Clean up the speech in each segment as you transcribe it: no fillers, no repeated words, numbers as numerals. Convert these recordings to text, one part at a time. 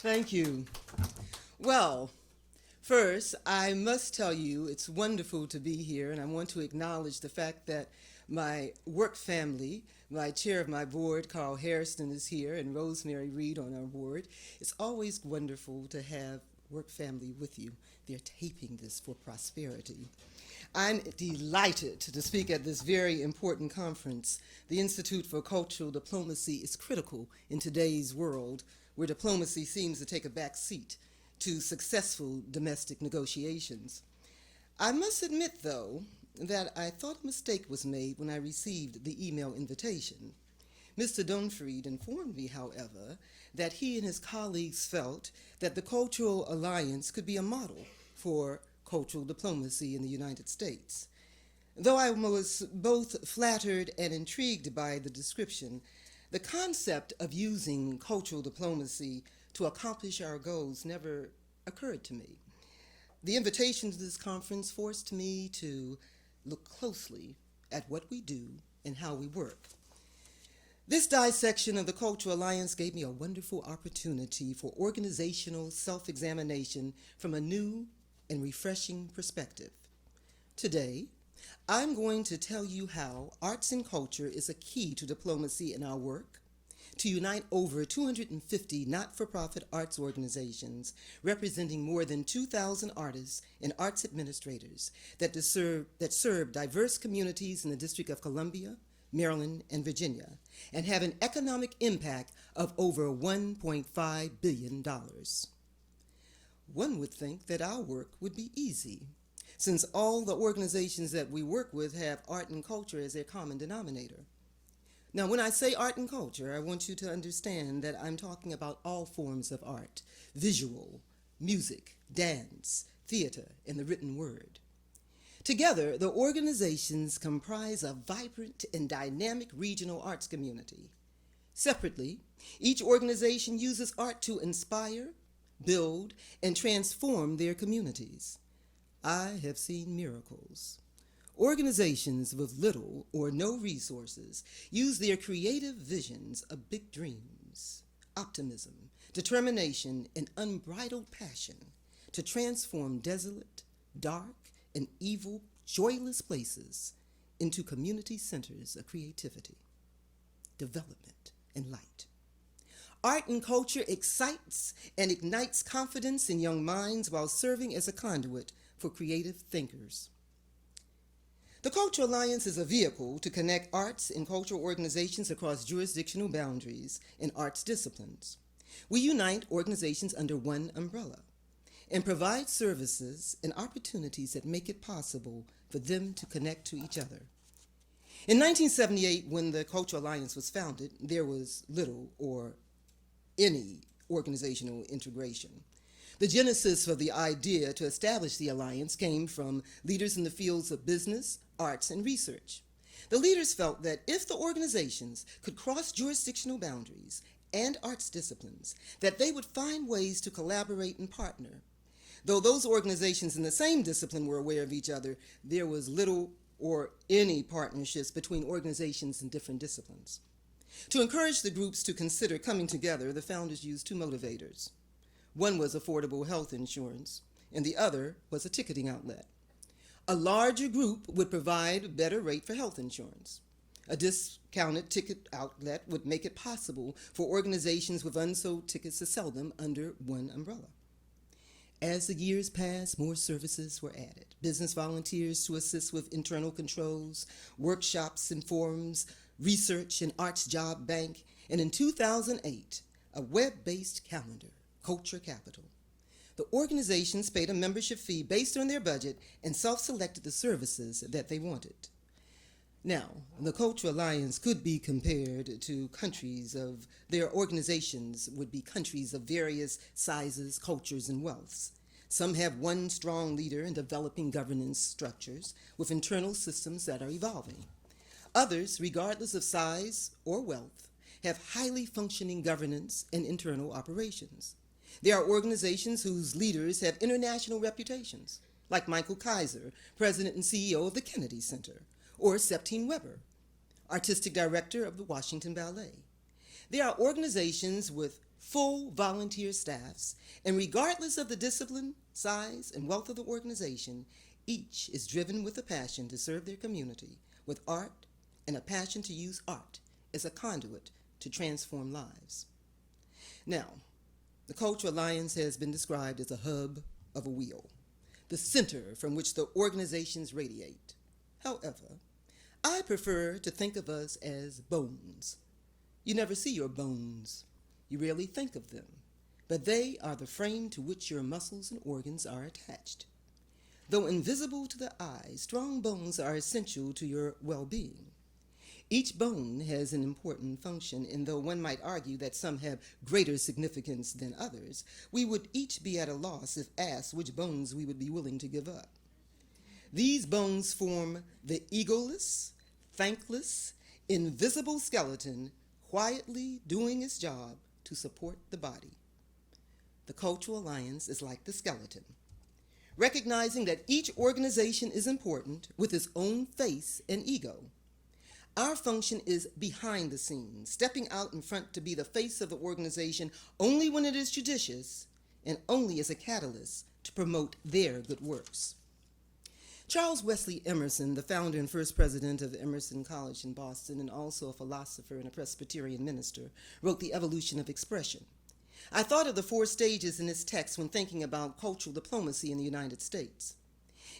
Thank you. Well, first, I must tell you it's wonderful to be here, and I want to acknowledge the fact that my work family, my chair of my board, Carl Harrison, is here, and Rosemary Reed on our board. It's always wonderful to have work family with you. They're taping this for prosperity. I'm delighted to speak at this very important conference. The Institute for Cultural Diplomacy is critical in today's world where diplomacy seems to take a back seat to successful domestic negotiations. I must admit, though, that I thought a mistake was made when I received the email invitation. Mr. Dunfried informed me, however, that he and his colleagues felt that the Cultural Alliance could be a model for cultural diplomacy in the United States. Though I was both flattered and intrigued by the description, the concept of using cultural diplomacy to accomplish our goals never occurred to me. The invitation to this conference forced me to look closely at what we do and how we work. This dissection of the Cultural Alliance gave me a wonderful opportunity for organizational self-examination from a new and refreshing perspective. Today, I'm going to tell you how arts and culture is a key to diplomacy in our work, to unite over 250 not-for-profit arts organizations representing more than 2,000 artists and arts administrators that serve diverse communities in the District of Columbia, Maryland, and Virginia, and have an economic impact of over $1.5 billion. One would think that our work would be easy, since all the organizations that we work with have art and culture as their common denominator. Now, when I say art and culture, I want you to understand that I'm talking about all forms of art: visual, music, dance, theater, and the written word. Together, the organizations comprise a vibrant and dynamic regional arts community. Separately, each organization uses art to inspire, build, and transform their communities. I have seen miracles. Organizations with little or no resources use their creative visions of big dreams, optimism, determination, and unbridled passion to transform desolate, dark, and evil, joyless places into community centers of creativity, development, and light. Art and culture excites and ignites confidence in young minds while serving as a conduit for creative thinkers. The Cultural Alliance is a vehicle to connect arts and cultural organizations across jurisdictional boundaries and arts disciplines. We unite organizations under one umbrella and provide services and opportunities that make it possible for them to connect to each other. In 1978, when the Cultural Alliance was founded, there was little or any organizational integration. The genesis for the idea to establish the alliance came from leaders in the fields of business, arts, and research. The leaders felt that if the organizations could cross jurisdictional boundaries and arts disciplines, that they would find ways to collaborate and partner. Though those organizations in the same discipline were aware of each other, there was little or any partnerships between organizations in different disciplines. To encourage the groups to consider coming together, the founders used two motivators. One was affordable health insurance, and the other was a ticketing outlet. A larger group would provide a better rate for health insurance. A discounted ticket outlet would make it possible for organizations with unsold tickets to sell them under one umbrella. As the years passed, more services were added. Business volunteers to assist with internal controls, workshops and forums, research, and arts job bank, and in 2008, a web-based calendar, Culture Capital. The organizations paid a membership fee based on their budget and self-selected the services that they wanted. Now, the Cultural Alliance could be compared to their organizations would be countries of various sizes, cultures, and wealths. Some have one strong leader in developing governance structures with internal systems that are evolving. Others, regardless of size or wealth, have highly functioning governance and internal operations. There are organizations whose leaders have international reputations, like Michael Kaiser, president and CEO of the Kennedy Center, or Septine Weber, artistic director of the Washington Ballet. There are organizations with full volunteer staffs, and regardless of the discipline, size, and wealth of the organization, each is driven with a passion to serve their community with art and a passion to use art as a conduit to transform lives. Now, the Cultural Alliance has been described as a hub of a wheel, the center from which the organizations radiate. However, I prefer to think of us as bones. You never see your bones. You rarely think of them, but they are the frame to which your muscles and organs are attached. Though invisible to the eye, strong bones are essential to your well-being. Each bone has an important function, and though one might argue that some have greater significance than others, we would each be at a loss if asked which bones we would be willing to give up. These bones form the egoless, thankless, invisible skeleton quietly doing its job to support the body. The Cultural Alliance is like the skeleton, recognizing that each organization is important with its own face and ego. Our function is behind the scenes, stepping out in front to be the face of the organization only when it is judicious and only as a catalyst to promote their good works. Charles Wesley Emerson, the founder and first president of Emerson College in Boston and also a philosopher and a Presbyterian minister, wrote The Evolution of Expression. I thought of the 4 stages in this text when thinking about cultural diplomacy in the United States.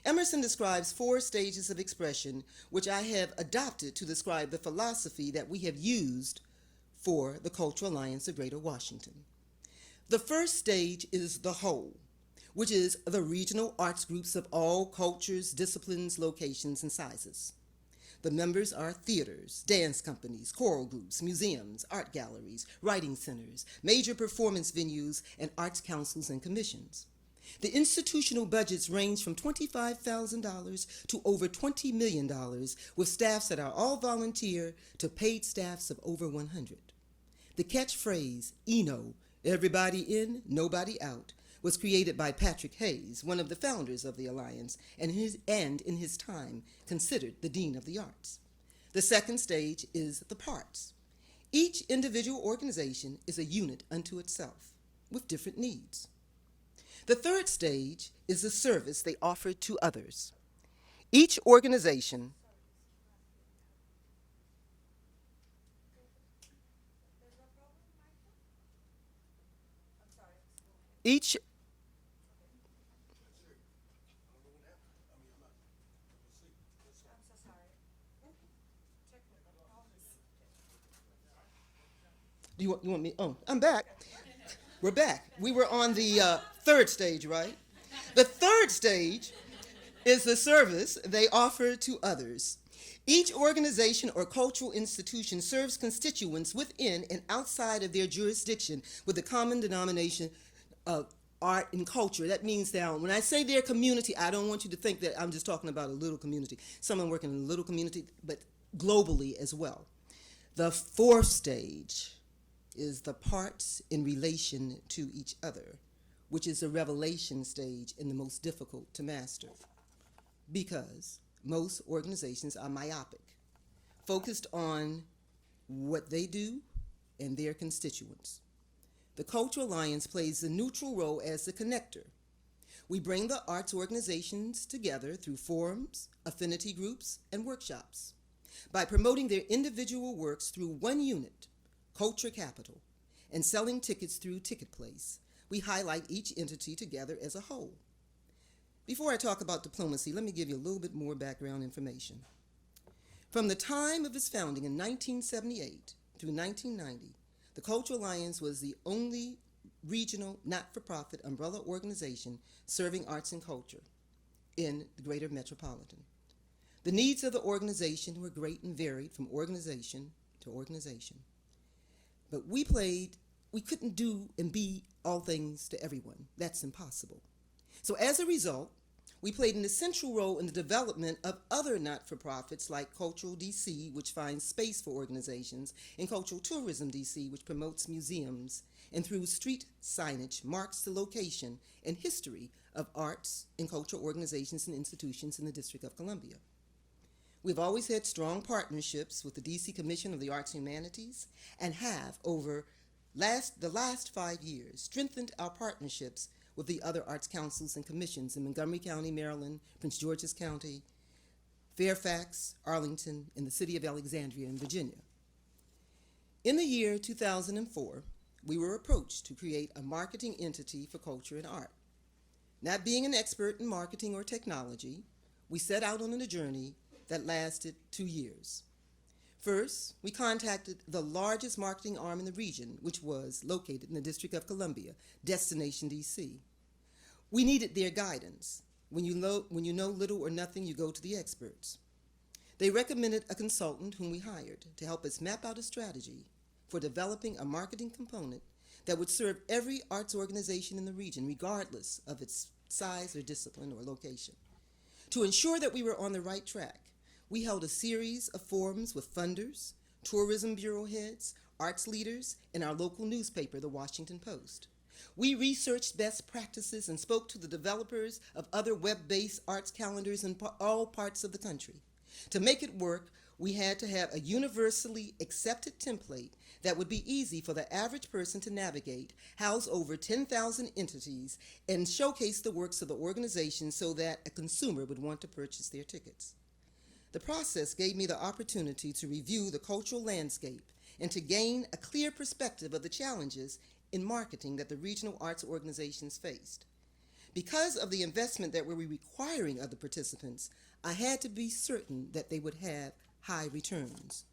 Emerson describes 4 stages of expression, which I have adopted to describe the philosophy that we have used for the Cultural Alliance of Greater Washington. The first stage is the whole, which is the regional arts groups of all cultures, disciplines, locations, and sizes. The members are theaters, dance companies, choral groups, museums, art galleries, writing centers, major performance venues, and arts councils and commissions. The institutional budgets range from $25,000 to over $20 million, with staffs that are all volunteer to paid staffs of over 100. The catchphrase, "Eno, everybody in, nobody out," was created by Patrick Hayes, one of the founders of the Alliance, and in his time considered the Dean of the Arts. The second stage is the parts. Each individual organization is a unit unto itself, with different needs. The third stage is the service they offer to others. Each organization each you want me? Oh, I'm back. We're back. We were on the third stage, right? The third stage is the service they offer to others. Each organization or cultural institution serves constituents within and outside of their jurisdiction with a common denomination of art and culture. That means that when I say their community, I don't want you to think that I'm just talking about a little community. Someone working in a little community, but globally as well. The fourth stage is the parts in relation to each other, which is the revelation stage and the most difficult to master, because most organizations are myopic, focused on what they do and their constituents. The Cultural Alliance plays the neutral role as the connector. We bring the arts organizations together through forums, affinity groups, and workshops. By promoting their individual works through one unit, Culture Capital, and selling tickets through Ticket Place, we highlight each entity together as a whole. Before I talk about diplomacy, let me give you a little bit more background information. From the time of its founding in 1978 through 1990, the Cultural Alliance was the only regional not-for-profit umbrella organization serving arts and culture in the greater metropolitan. The needs of the organization were great and varied from organization to organization. But we couldn't do and be all things to everyone. That's impossible. So as a result, we played an essential role in the development of other not-for-profits like Cultural DC, which finds space for organizations, and Cultural Tourism DC, which promotes museums, and through street signage marks the location and history of arts and cultural organizations and institutions in the District of Columbia. We've always had strong partnerships with the DC Commission of the Arts and Humanities and have, over the last 5 years, strengthened our partnerships with the other arts councils and commissions in Montgomery County, Maryland, Prince George's County, Fairfax, Arlington, and the city of Alexandria in Virginia. In the year 2004, we were approached to create a marketing entity for culture and art. Not being an expert in marketing or technology, we set out on a journey that lasted 2 years. First, we contacted the largest marketing arm in the region, which was located in the District of Columbia, Destination DC. We needed their guidance. When you know little or nothing, you go to the experts. They recommended a consultant whom we hired to help us map out a strategy for developing a marketing component that would serve every arts organization in the region, regardless of its size or discipline or location. To ensure that we were on the right track, we held a series of forums with funders, tourism bureau heads, arts leaders, and our local newspaper, the Washington Post. We researched best practices and spoke to the developers of other web-based arts calendars in all parts of the country. To make it work, we had to have a universally accepted template that would be easy for the average person to navigate, house over 10,000 entities, and showcase the works of the organization so that a consumer would want to purchase their tickets. The process gave me the opportunity to review the cultural landscape and to gain a clear perspective of the challenges in marketing that the regional arts organizations faced. Because of the investment that we were requiring of the participants, I had to be certain that they would have high returns.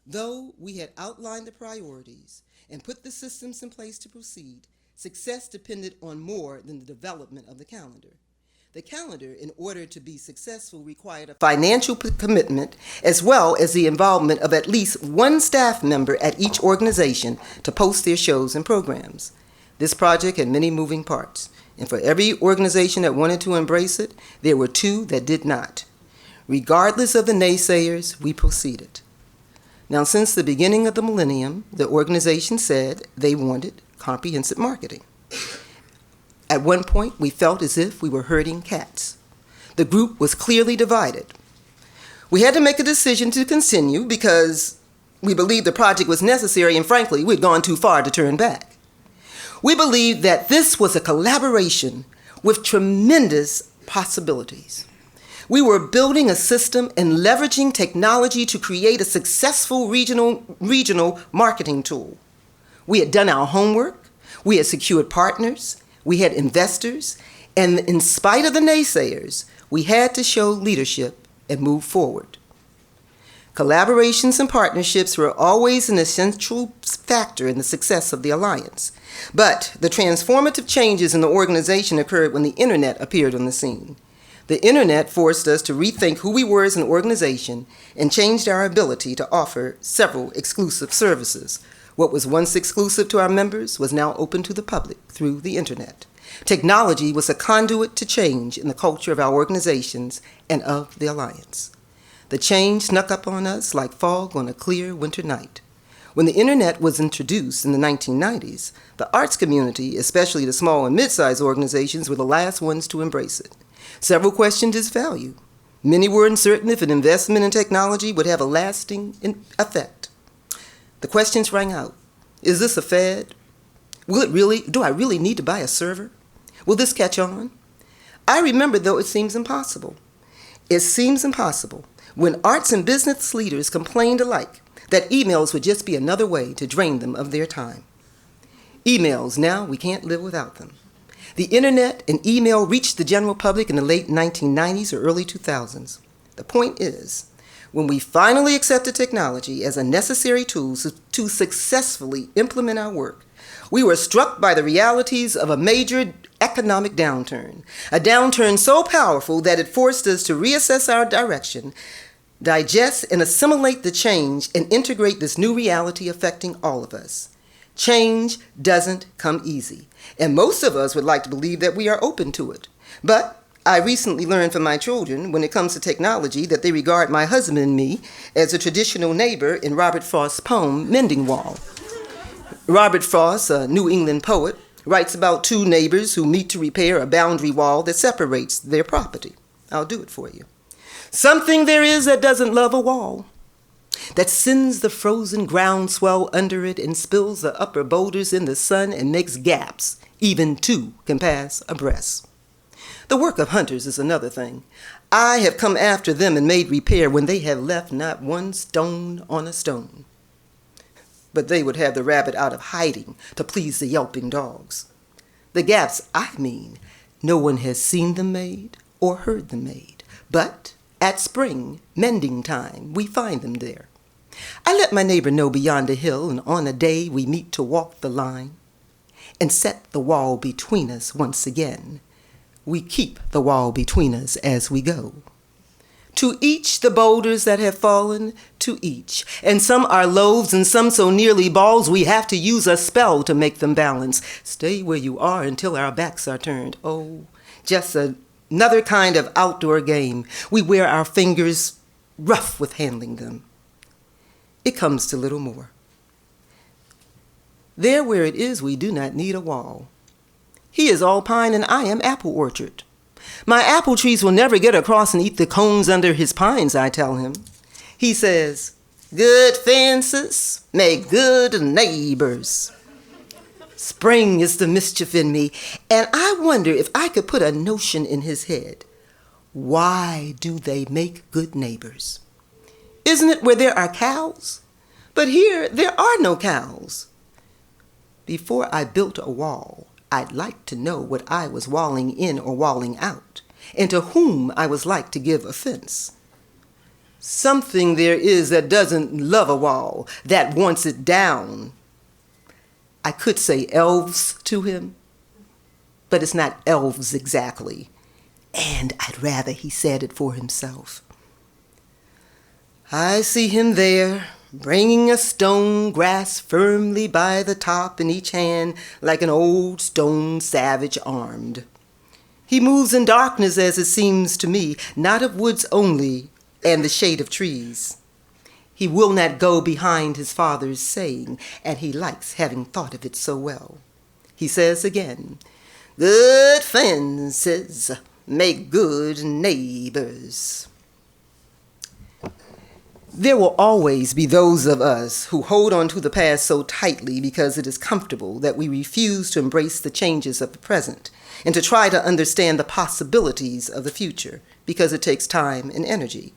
Though we had outlined the priorities and put the systems in place to proceed, success depended on more than the development of the calendar. The calendar, in order to be successful, required a financial commitment as well as the involvement of at least one staff member at each organization to post their shows and programs. This project had many moving parts, and for every organization that wanted to embrace it, there were 2 that did not. Regardless of the naysayers, we proceeded. Now, since the beginning of the millennium, the organization said they wanted comprehensive marketing. At one point, we felt as if we were herding cats. The group was clearly divided. We had to make a decision to continue because we believed the project was necessary and, frankly, we'd gone too far to turn back. We believed that this was a collaboration with tremendous possibilities. We were building a system and leveraging technology to create a successful regional marketing tool. We had done our homework, we had secured partners, we had investors, and in spite of the naysayers, we had to show leadership and move forward. Collaborations and partnerships were always an essential factor in the success of the alliance. But the transformative changes in the organization occurred when the internet appeared on the scene. The internet forced us to rethink who we were as an organization and changed our ability to offer several exclusive services. What was once exclusive to our members was now open to the public through the internet. Technology was a conduit to change in the culture of our organizations and of the Alliance. The change snuck up on us like fog on a clear winter night. When the internet was introduced in the 1990s, the arts community, especially the small and mid-sized organizations, were the last ones to embrace it. Several questioned its value. Many were uncertain if an investment in technology would have a lasting effect. The questions rang out. Is this a fad? Do I really need to buy a server? Will this catch on? I remember, though, it seems impossible. It seems impossible when arts and business leaders complained alike that emails would just be another way to drain them of their time. Emails, now we can't live without them. The internet and email reached the general public in the late 1990s or early 2000s. The point is, when we finally accepted technology as a necessary tool to successfully implement our work, we were struck by the realities of a major economic downturn, a downturn so powerful that it forced us to reassess our direction, digest and assimilate the change, and integrate this new reality affecting all of us. Change doesn't come easy, and most of us would like to believe that we are open to it. But I recently learned from my children, when it comes to technology, that they regard my husband and me as a traditional neighbor in Robert Frost's poem, Mending Wall. Robert Frost, a New England poet, writes about 2 neighbors who meet to repair a boundary wall that separates their property. I'll do it for you. Something there is that doesn't love a wall, that sends the frozen groundswell under it and spills the upper boulders in the sun and makes gaps even two can pass abreast. The work of hunters is another thing. I have come after them and made repair when they have left not one stone on a stone. But they would have the rabbit out of hiding to please the yelping dogs. The gaps, I mean, no one has seen them made or heard them made. But at spring, mending time, we find them there. I let my neighbor know beyond a hill, and on a day we meet to walk the line and set the wall between us once again. We keep the wall between us as we go. To each the boulders that have fallen, to each. And some are loaves and some so nearly balls we have to use a spell to make them balance. Stay where you are until our backs are turned. Oh, just another kind of outdoor game. We wear our fingers rough with handling them. It comes to little more. There where it is, we do not need a wall. He is all pine and I am apple orchard. My apple trees will never get across and eat the cones under his pines, I tell him. He says, good fences make good neighbors. Spring is the mischief in me, and I wonder if I could put a notion in his head. Why do they make good neighbors? Isn't it where there are cows? But here there are no cows. Before I built a wall, I'd like to know what I was walling in or walling out, and to whom I was like to give offense. Something there is that doesn't love a wall, that wants it down. I could say elves to him, but it's not elves exactly, and I'd rather he said it for himself. I see him there, bringing a stone grasped firmly by the top in each hand like an old stone savage armed. He moves in darkness, as it seems to me, not of woods only and the shade of trees. He will not go behind his father's saying, and he likes having thought of it so well. He says again, good fences make good neighbors. There will always be those of us who hold on to the past so tightly because it is comfortable that we refuse to embrace the changes of the present and to try to understand the possibilities of the future because it takes time and energy.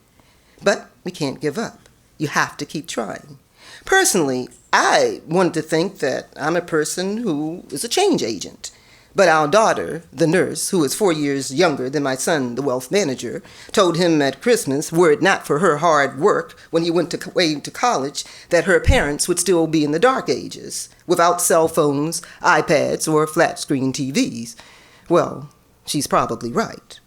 But we can't give up. You have to keep trying. Personally, I wanted to think that I'm a person who is a change agent. But our daughter, the nurse, who is 4 years younger than my son, the wealth manager, told him at Christmas, were it not for her hard work when he went away to college, that her parents would still be in the dark ages, without cell phones, iPads, or flat-screen TVs. Well, she's probably right.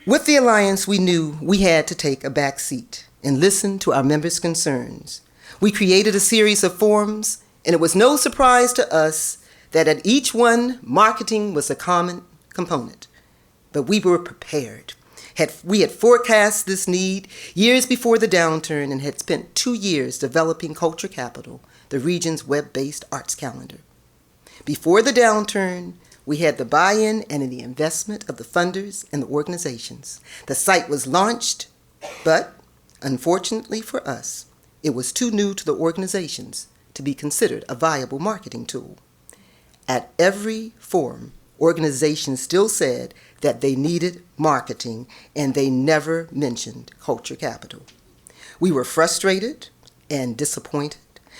With the Alliance, we knew we had to take a back seat and listen to our members' concerns. We created a series of forums, and it was no surprise to us that at each one, marketing was a common component. But we were prepared. We had forecast this need years before the downturn and had spent 2 years developing Culture Capital, the region's web-based arts calendar. Before the downturn, we had the buy-in and the investment of the funders and the organizations. The site was launched, but unfortunately for us, it was too new to the organizations to be considered a viable marketing tool. At every forum, organizations still said that they needed marketing, and they never mentioned Culture Capital. We were frustrated and disappointed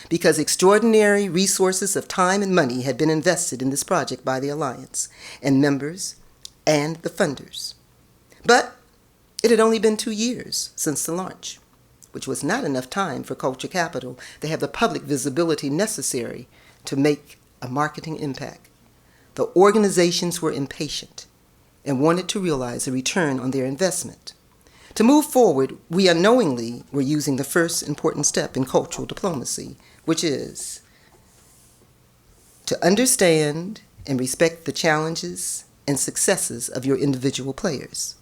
because extraordinary resources of time and money had been invested in this project by the Alliance and members and the funders. But it had only been 2 years since the launch, which was not enough time for Culture Capital to have the public visibility necessary to make a marketing impact. The organizations were impatient and wanted to realize a return on their investment. To move forward, we unknowingly were using the first important step in cultural diplomacy, which is to understand and respect the challenges and successes of your individual players.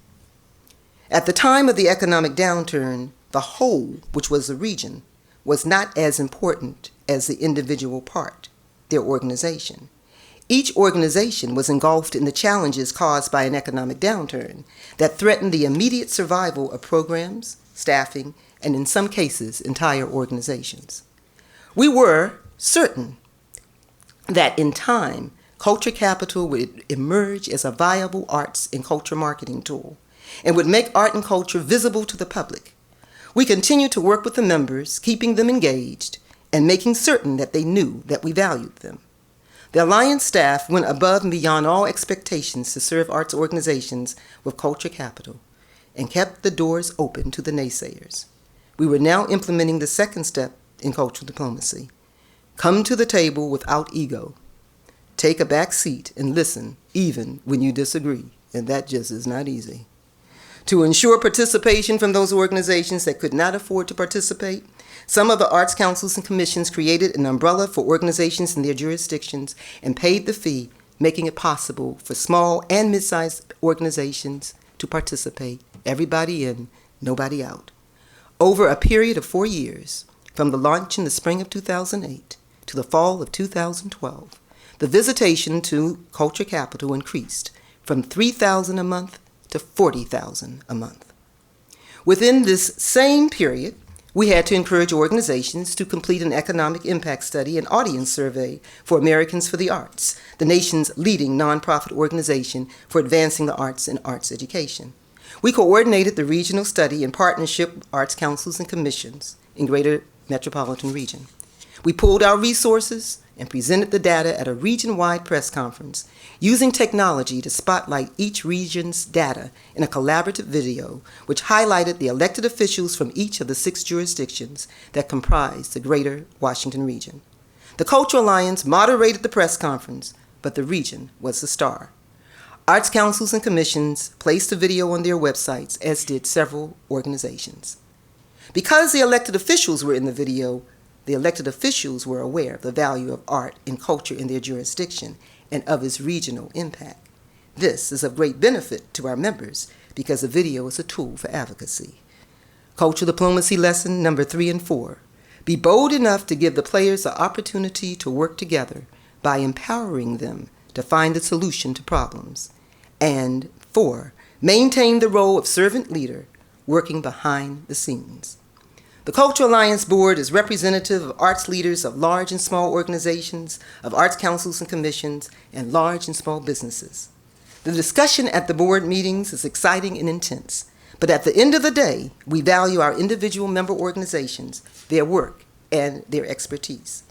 At the time of the economic downturn, the whole, which was the region, was not as important as the individual part, their organization. Each organization was engulfed in the challenges caused by an economic downturn that threatened the immediate survival of programs, staffing, and in some cases, entire organizations. We were certain that in time, culture capital would emerge as a viable arts and culture marketing tool and would make art and culture visible to the public. We continued to work with the members, keeping them engaged and making certain that they knew that we valued them. The Alliance staff went above and beyond all expectations to serve arts organizations with culture capital and kept the doors open to the naysayers. We were now implementing the second step in cultural diplomacy. Come to the table without ego. Take a back seat and listen even when you disagree, and that just is not easy. To ensure participation from those organizations that could not afford to participate, some of the arts councils and commissions created an umbrella for organizations in their jurisdictions and paid the fee, making it possible for small and mid-sized organizations to participate, everybody in, nobody out. Over a period of 4 years, from the launch in the spring of 2008 to the fall of 2012, the visitation to Culture Capital increased from 3,000 a month to 40,000 a month. Within this same period, we had to encourage organizations to complete an economic impact study and audience survey for Americans for the Arts, the nation's leading nonprofit organization for advancing the arts and arts education. We coordinated the regional study in partnership with arts councils and commissions in Greater Metropolitan Region. We pooled our resources and presented the data at a region-wide press conference, using technology to spotlight each region's data in a collaborative video, which highlighted the elected officials from each of the 6 jurisdictions that comprise the Greater Washington region. The Cultural Alliance moderated the press conference, but the region was the star. Arts councils and commissions placed the video on their websites, as did several organizations. Because the elected officials were in the video, the elected officials were aware of the value of art and culture in their jurisdiction and of its regional impact. This is of great benefit to our members because the video is a tool for advocacy. Cultural diplomacy lesson number 3 and 4. Be bold enough to give the players the opportunity to work together by empowering them to find the solution to problems. And 4, maintain the role of servant leader, working behind the scenes. The Cultural Alliance Board is representative of arts leaders of large and small organizations, of arts councils and commissions, and large and small businesses. The discussion at the board meetings is exciting and intense, but at the end of the day, we value our individual member organizations, their work, and their expertise.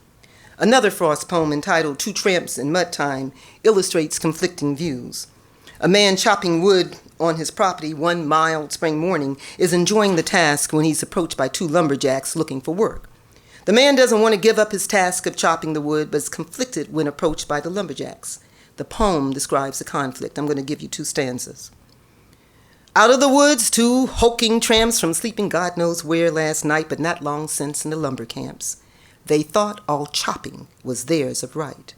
Another Frost poem entitled Two Tramps in Mud Time illustrates conflicting views. A man chopping wood on his property one mild spring morning is enjoying the task when he's approached by 2 lumberjacks looking for work. The man doesn't want to give up his task of chopping the wood, but is conflicted when approached by the lumberjacks. The poem describes the conflict. I'm going to give you 2 stanzas. Out of the woods, 2 hulking tramps from sleeping God knows where last night, but not long since in the lumber camps. They thought all chopping was theirs of right.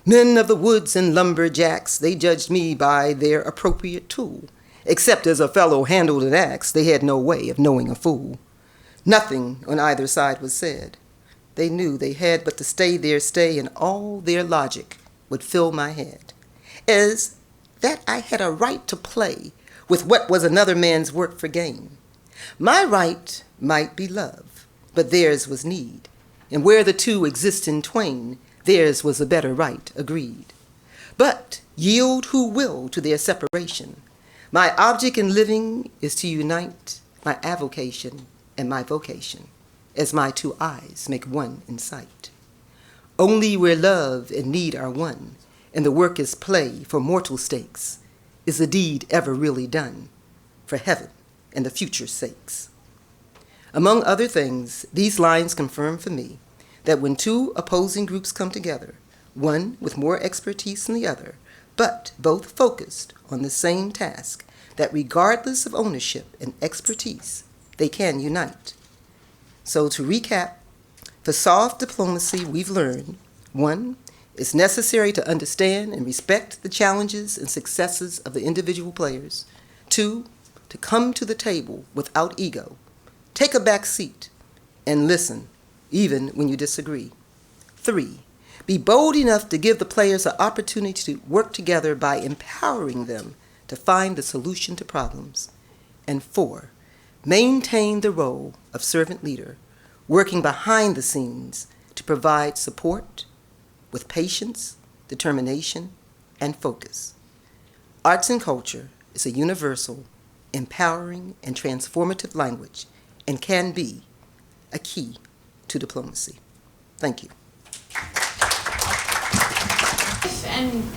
Men of the woods and lumberjacks, they judged me by their appropriate tool. Except as a fellow handled an axe, they had no way of knowing a fool. Nothing on either side was said. They knew they had but to stay their stay, and all their logic would fill my head. As that I had a right to play with what was another man's work for gain. My right might be love, but theirs was need. And where the 2 exist in twain, theirs was a better right, agreed. But yield who will to their separation. My object in living is to unite my avocation and my vocation, as my 2 eyes make one in sight. Only where love and need are one, and the work is play for mortal stakes, is the deed ever really done, for heaven and the future's sakes. Among other things, these lines confirm for me that when 2 opposing groups come together, one with more expertise than the other, but both focused on the same task, that regardless of ownership and expertise, they can unite. So to recap, for soft diplomacy, we've learned, 1, it's necessary to understand and respect the challenges and successes of the individual players. 2, to come to the table without ego, take a back seat, and listen, even when you disagree. 3, Be bold enough to give the players an opportunity to work together by empowering them to find the solution to problems. And 4, maintain the role of servant leader, working behind the scenes to provide support with patience, determination, and focus. Arts and culture is a universal, empowering, and transformative language and can be a key to diplomacy. Thank you.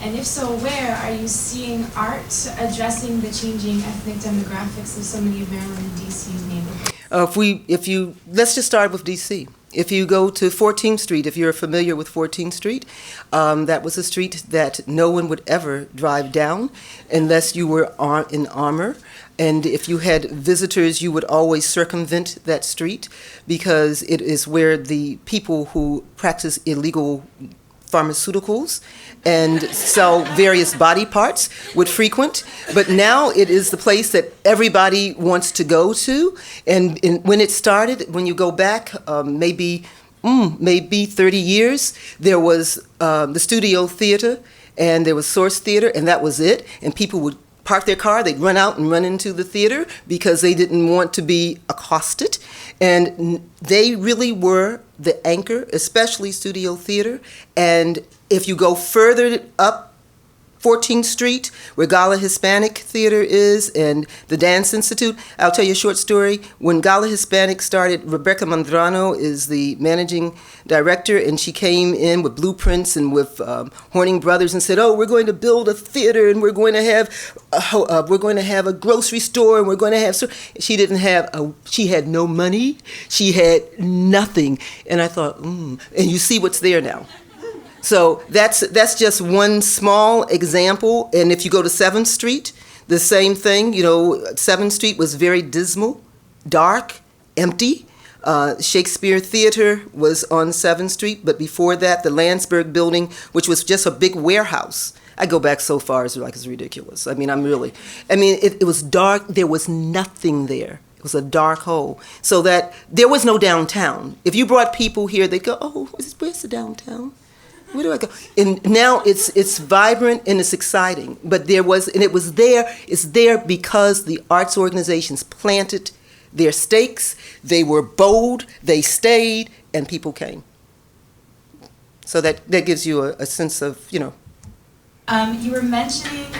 And if so, where are you seeing art addressing the changing ethnic demographics of so many of Maryland and DC's neighborhoods? Let's just start with DC. If you go to 14th Street, if you're familiar with 14th Street, that was a street that no one would ever drive down unless you were in armor. And if you had visitors, you would always circumvent that street because it is where the people who practice illegal pharmaceuticals and sell various body parts would frequent. But now it is the place that everybody wants to go to. And when it started, when you go back maybe 30 years, there was the Studio Theater and there was Source Theater, and that was it. And people would park their car, they'd run out and run into the theater because they didn't want to be accosted. And they really were the anchor, especially Studio Theater. And if you go further up 14th Street, where Gala Hispanic Theater is, and the Dance Institute, I'll tell you a short story. When Gala Hispanic started, Rebecca Mandrano is the managing director, and she came in with blueprints and with Horning Brothers and said, "Oh, we're going to build a theater, and we're going to have a grocery store, and we're going to have." She had no money, she had nothing, and I thought, and you see what's there now. So that's just one small example. And if you go to 7th Street, the same thing. 7th Street was very dismal, dark, empty. Shakespeare Theater was on 7th Street, but before that, the Landsberg Building, which was just a big warehouse. I go back so far, it's ridiculous. It was dark. There was nothing there. It was a dark hole. So that there was no downtown. If you brought people here, they'd go, "Oh, where's the downtown? Where do I go?" And now it's vibrant and it's exciting. But it's there because the arts organizations planted their stakes. They were bold, they stayed, and people came. So that gives you a sense of, You were mentioning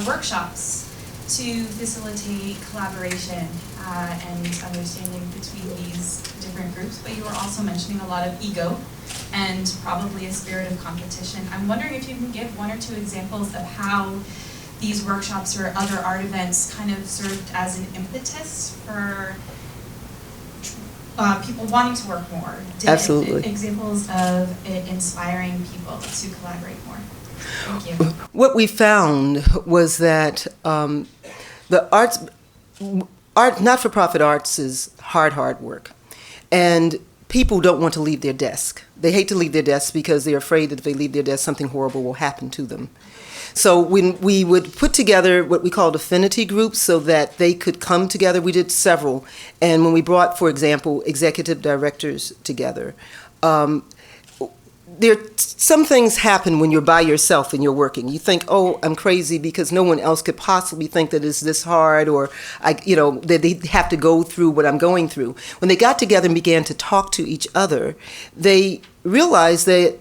workshops to facilitate collaboration and understanding between these different groups, but you were also mentioning a lot of ego and probably a spirit of competition. I'm wondering if you can give 1 or 2 examples of how these workshops or other art events kind of served as an impetus for people wanting to work more. Absolutely. Examples of it inspiring people to collaborate more. Thank you. What we found was that the not-for-profit arts is hard work. And people don't want to leave their desk. They hate to leave their desks because they're afraid that if they leave their desk, something horrible will happen to them. So when we would put together what we called affinity groups so that they could come together, we did several. And when we brought, for example, executive directors together, some things happen when you're by yourself and you're working. You think, "Oh, I'm crazy because no one else could possibly think that it's this hard, or that they have to go through what I'm going through." When they got together and began to talk to each other, they realized that,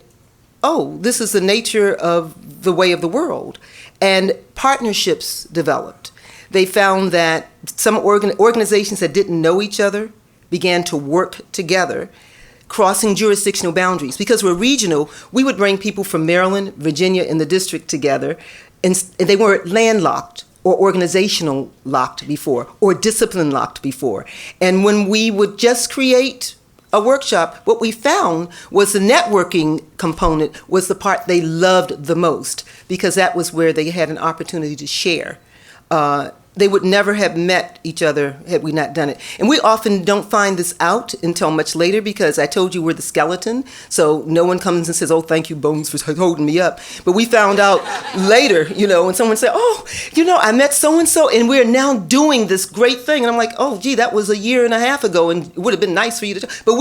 oh, this is the nature of the way of the world. And partnerships developed. They found that some organizations that didn't know each other began to work together, crossing jurisdictional boundaries. Because we're regional, we would bring people from Maryland, Virginia, and the district together, and they weren't landlocked or organizational locked before, or discipline locked before. And when we would just create a workshop, what we found was the networking component was the part they loved the most, because that was where they had an opportunity to share they would never have met each other had we not done it. And we often don't find this out until much later because I told you we're the skeleton. So no one comes and says, oh, thank you, Bones, for holding me up. But we found out later, when someone said, oh, I met so-and-so and we're now doing this great thing. And I'm like, oh, gee, that was a year and a half ago and it would have been nice for you to tell. But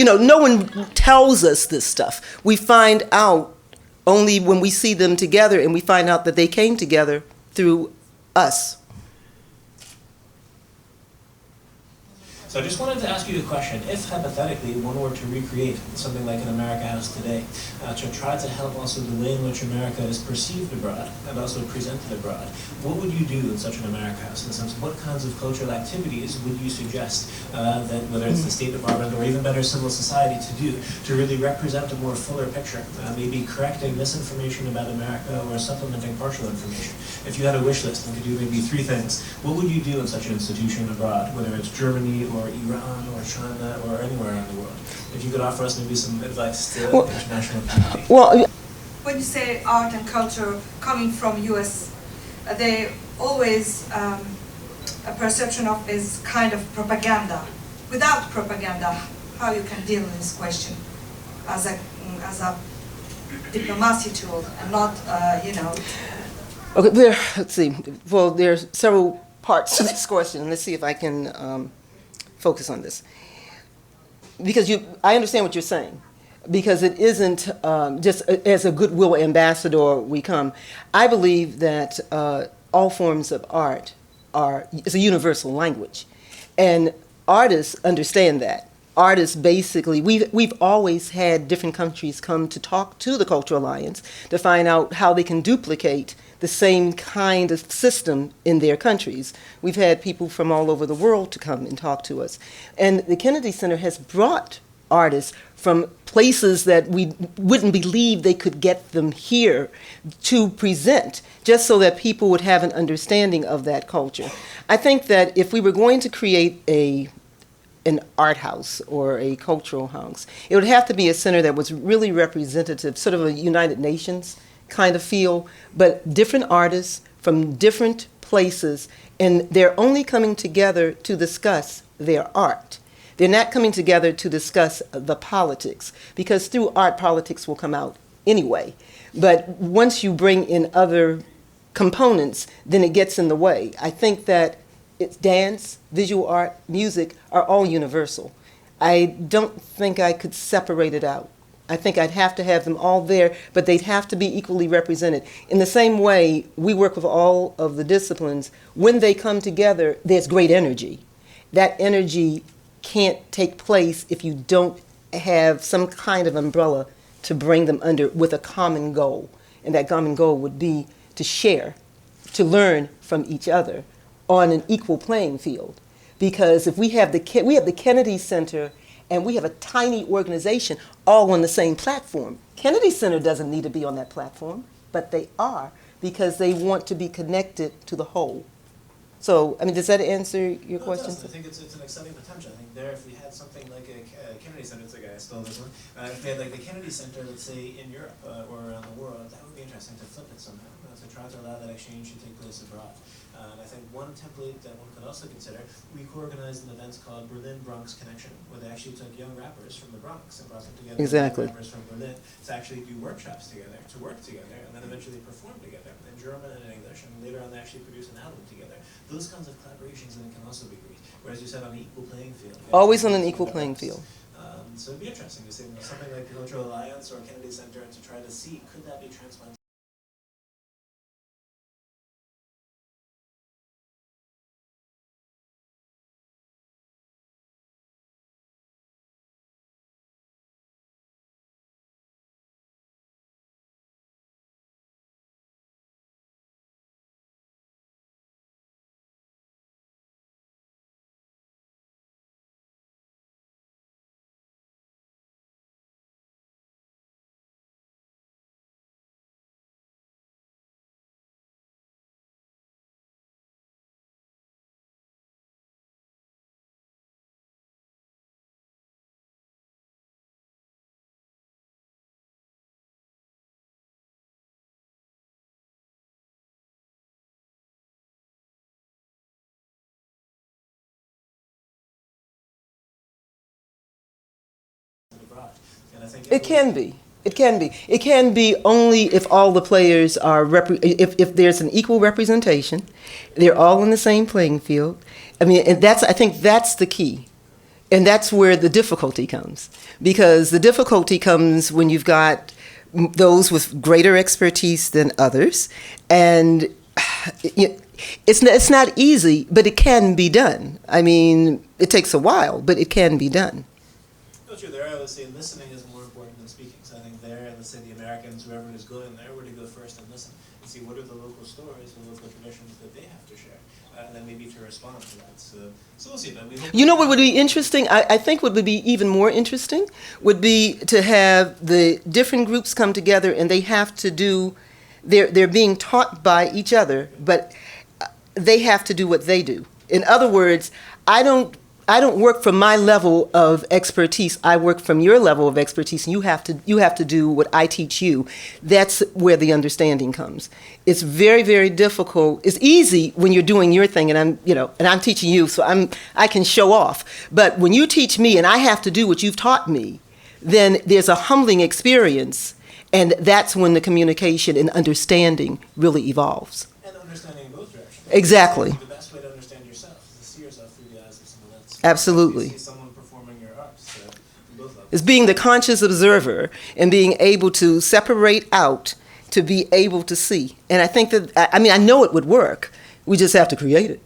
no one tells us this stuff. We find out only when we see them together and we find out that they came together through us. So I just wanted to ask you a question. If, hypothetically, one were to recreate something like an America House today, to try to help also the way in which America is perceived abroad and also presented abroad, what would you do in such an America House? In the sense, what kinds of cultural activities would you suggest that, whether it's the State Department or even better civil society, to do to really represent a more fuller picture, maybe correcting misinformation about America or supplementing partial information? If you had a wish list and could do maybe 3 things, what would you do in such an institution abroad, whether it's Germany or Iran or China or anywhere around the world? If you could offer us maybe some advice to the international community. Well, when you say art and culture coming from US, they always a perception of is kind of propaganda. Without propaganda, how you can deal with this question as a diplomacy tool and not okay, let's see. Well, there's several parts to this question. Let's see if I can focus on this. Because I understand what you're saying. Because it isn't just as a goodwill ambassador we come. I believe that all forms of art is a universal language. And artists understand that. Artists basically, we've always had different countries come to talk to the Cultural Alliance to find out how they can duplicate the same kind of system in their countries. We've had people from all over the world to come and talk to us. And the Kennedy Center has brought artists from places that we wouldn't believe they could get them here to present, just so that people would have an understanding of that culture. I think that if we were going to create an art house or a cultural house, it would have to be a center that was really representative, sort of a United Nations kind of feel, but different artists from different places, and they're only coming together to discuss their art. They're not coming together to discuss the politics, because through art, politics will come out anyway. But once you bring in other components, then it gets in the way. I think that it's dance, visual art, music are all universal. I don't think I could separate it out. I think I'd have to have them all there, but they'd have to be equally represented. In the same way, we work with all of the disciplines. When they come together, there's great energy. That energy can't take place if you don't have some kind of umbrella to bring them under with a common goal. And that common goal would be to share, to learn from each other on an equal playing field. Because if we have the Kennedy Center and we have a tiny organization all on the same platform. Kennedy Center doesn't need to be on that platform, but they are because they want to be connected to the whole. So, I mean, does that answer your question? It does. I think it's an exciting potential. I think there, if we had something like a Kennedy Center, it's like I stole this one. If we had like the Kennedy Center, let's say in Europe or around the world, that would be interesting to flip it somehow, to try to allow that exchange to take place abroad. And I think one template that one could also consider, we co-organized an event called Berlin Bronx Connection, where they actually took young rappers from the Bronx and brought them together Exactly. with rappers from Berlin to actually do workshops together, to work together, and then eventually perform together in German and in English, and later on they actually produce an album together. Those kinds of collaborations, and it can also be great. Whereas you said on an equal playing field. Always on an equal playing field. So it'd be interesting to see something like the Cultural Alliance or Kennedy Center to try to see, could that be transplanted abroad. And I think It can be. It can be. It can be only if all the players are if there's an equal representation, they're all in the same playing field. I mean, and I think that's the key. And that's where the difficulty comes. Because the difficulty comes when you've got those with greater expertise than others. And it's not easy, but it can be done. I mean, it takes a while, but it can be done. No, true. There, I would say listening is more important than speaking. So I think there, let's say the Americans, whoever is going there, were to go first and listen and see what are the local stories, the local traditions that they have to share. And then maybe to respond to that. So we'll see. But we hope You know what would be interesting? I think what would be even more interesting would be to have the different groups come together and they have to do, they're being taught by each other, but they have to do what they do. In other words, I don't work from my level of expertise. I work from your level of expertise, and you have to do what I teach you. That's where the understanding comes. It's very, very difficult. It's easy when you're doing your thing, and I'm teaching you, so I can show off. But when you teach me, and I have to do what you've taught me, then there's a humbling experience, and that's when the communication and understanding really evolves. and understanding in both directions. Exactly. The best way to understand yourself is to see yourself through the eyes of someone else. Absolutely. You see someone performing your art. So on both levels. Is being the conscious observer and being able to separate out to be able to see. And I think that, I know it would work. We just have to create it.